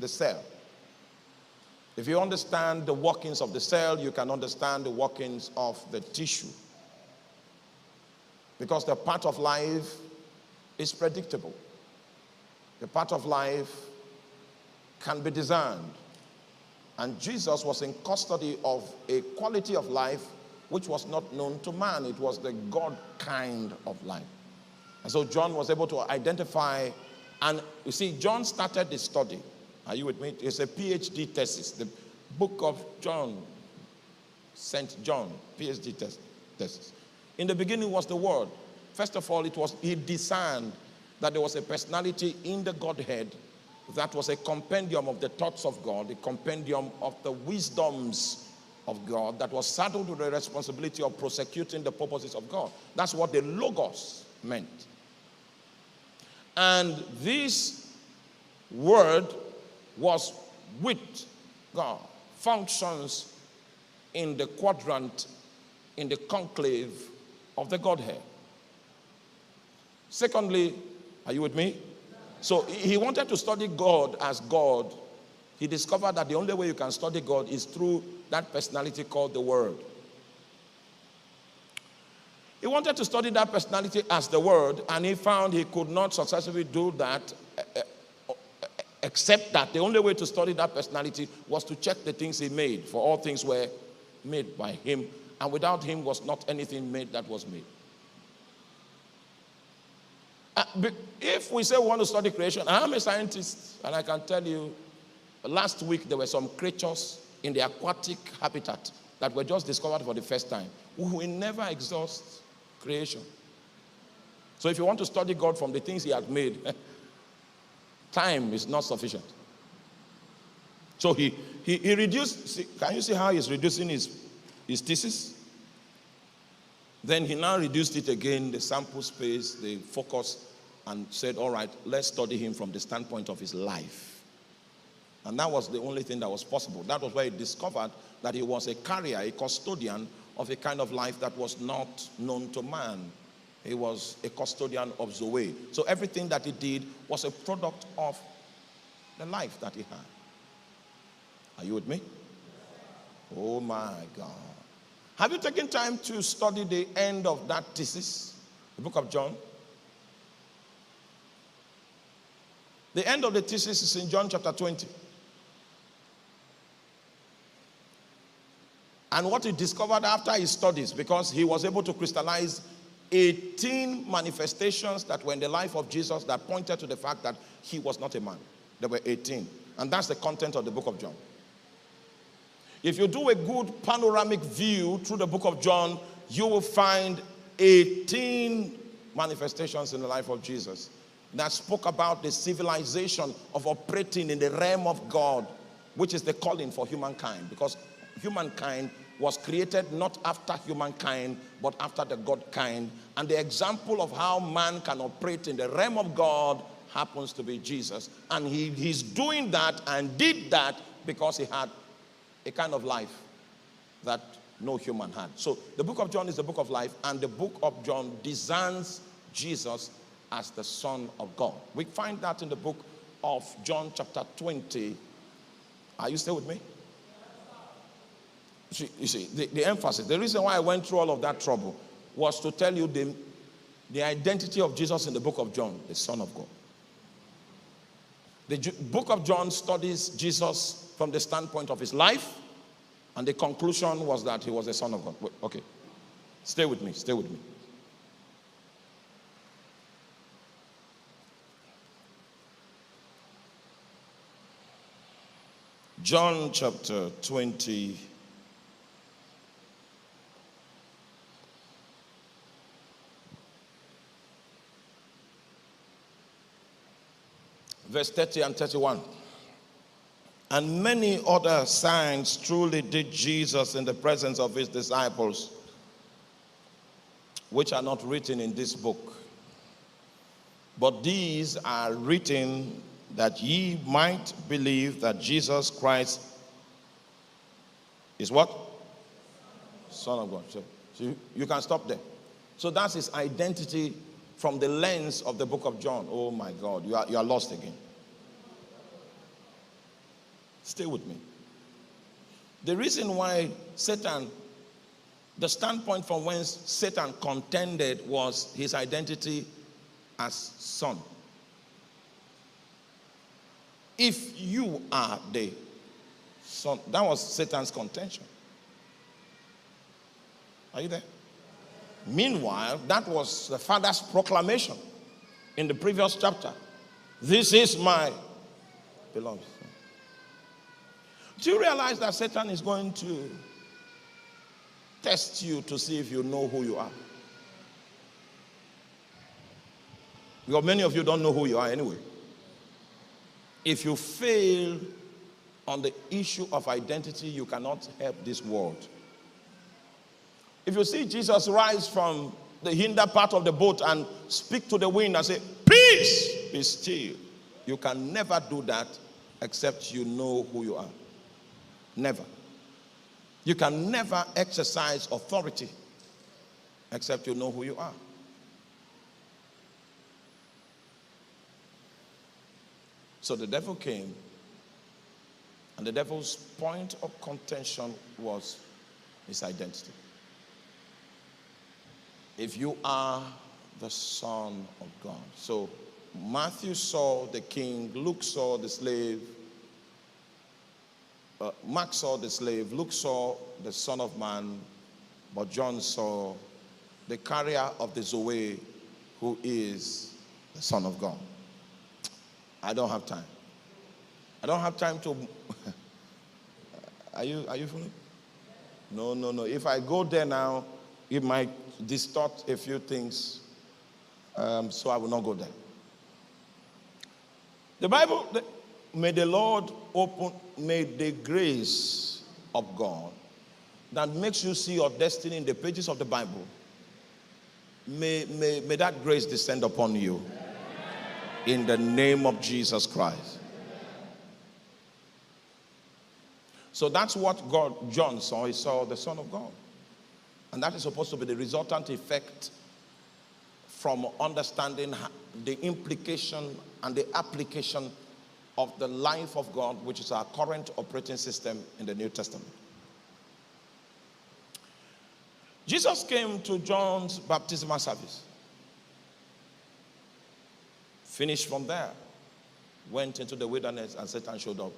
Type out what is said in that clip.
the cell. If you understand the workings of the cell, you can understand the workings of the tissue. Because the part of life is predictable. The part of life can be designed. And Jesus was in custody of a quality of life which was not known to man. It was the God kind of life. And so John was able to identify, and you see, John started the study. Are you with me? It's a PhD thesis. The book of John, St. John, PhD thesis. In the beginning was the Word. First of all, he discerned that there was a personality in the Godhead that was a compendium of the thoughts of God, a compendium of the wisdoms of God that was saddled with the responsibility of prosecuting the purposes of God. That's what the Logos meant. And this word was with God, functions in the quadrant, in the conclave of the Godhead. Secondly, are you with me? So he wanted to study God as God. He discovered that the only way you can study God is through that personality called the Word. He wanted to study that personality as the Word, and he found he could not successfully do that, except that the only way to study that personality was to check the things he made, for all things were made by him, and without him was not anything made that was made. If we say we want to study creation, I'm a scientist, and I can tell you, last week there were some creatures in the aquatic habitat that were just discovered for the first time. We will never exhaust creation. So if you want to study God from the things he has made, time is not sufficient. So he reduced, can you see how he's reducing his thesis? Then he now reduced it again, the sample space, the focus, and said, all right, let's study him from the standpoint of his life. And that was the only thing that was possible. That was where he discovered that he was a carrier, a custodian of a kind of life that was not known to man. He was a custodian of Zoe. So everything that he did was a product of the life that he had. Are you with me? Oh my God. Have you taken time to study the end of that thesis? The book of John? The end of the thesis is in John chapter 20. And what he discovered after his studies, because he was able to crystallize 18 manifestations that were in the life of Jesus that pointed to the fact that he was not a man. There were 18. And that's the content of the book of John. If you do a good panoramic view through the book of John, you will find 18 manifestations in the life of Jesus that spoke about the civilization of operating in the realm of God, which is the calling for humankind, because humankind was created not after humankind, but after the God kind. And the example of how man can operate in the realm of God happens to be Jesus. And he's doing that and did that because he had a kind of life that no human had. So the book of John is the book of life, and the book of John designs Jesus as the Son of God. We find that in the book of John chapter 20. Are you still with me? You see, the emphasis, the reason why I went through all of that trouble was to tell you the identity of Jesus in the book of John, the Son of God. The book of John studies Jesus from the standpoint of his life, and the conclusion was that he was the Son of God. Okay, stay with me, stay with me. John chapter 20. Verse 30 and 31. And many other signs truly did Jesus in the presence of his disciples, which are not written in this book. But these are written that ye might believe that Jesus Christ is what? Son of God. So you can stop there. So that's his identity from the lens of the book of John. Oh my God, you are lost again. Stay with me. The reason why Satan, the standpoint from whence Satan contended was his identity as son. If you are the son, that was Satan's contention. Are you there? Meanwhile, that was the Father's proclamation in the previous chapter. This is my beloved son. Do you realize that Satan is going to test you to see if you know who you are? Because many of you don't know who you are anyway. If you fail on the issue of identity, you cannot help this world. If you see Jesus rise from the hinder part of the boat and speak to the wind and say, peace, be still, you can never do that except you know who you are. Never. You can never exercise authority except you know who you are. So the devil came, and the devil's point of contention was his identity. If you are the Son of God. So Matthew saw the king, Luke saw the slave, Mark saw the slave, Luke saw the Son of Man, but John saw the carrier of the Zoe, who is the Son of God. I don't have time. I don't have time to... Are you following? No. If I go there now, it might distort a few things. So I will not go there. The Bible, may the Lord open, may the grace of God that makes you see your destiny in the pages of the Bible, may that grace descend upon you. In the name of Jesus Christ. So that's what John saw. He saw the Son of God. And that is supposed to be the resultant effect from understanding the implication and the application of the life of God, which is our current operating system in the New Testament. Jesus came to John's baptismal service. Finished from there, went into the wilderness, and Satan showed up.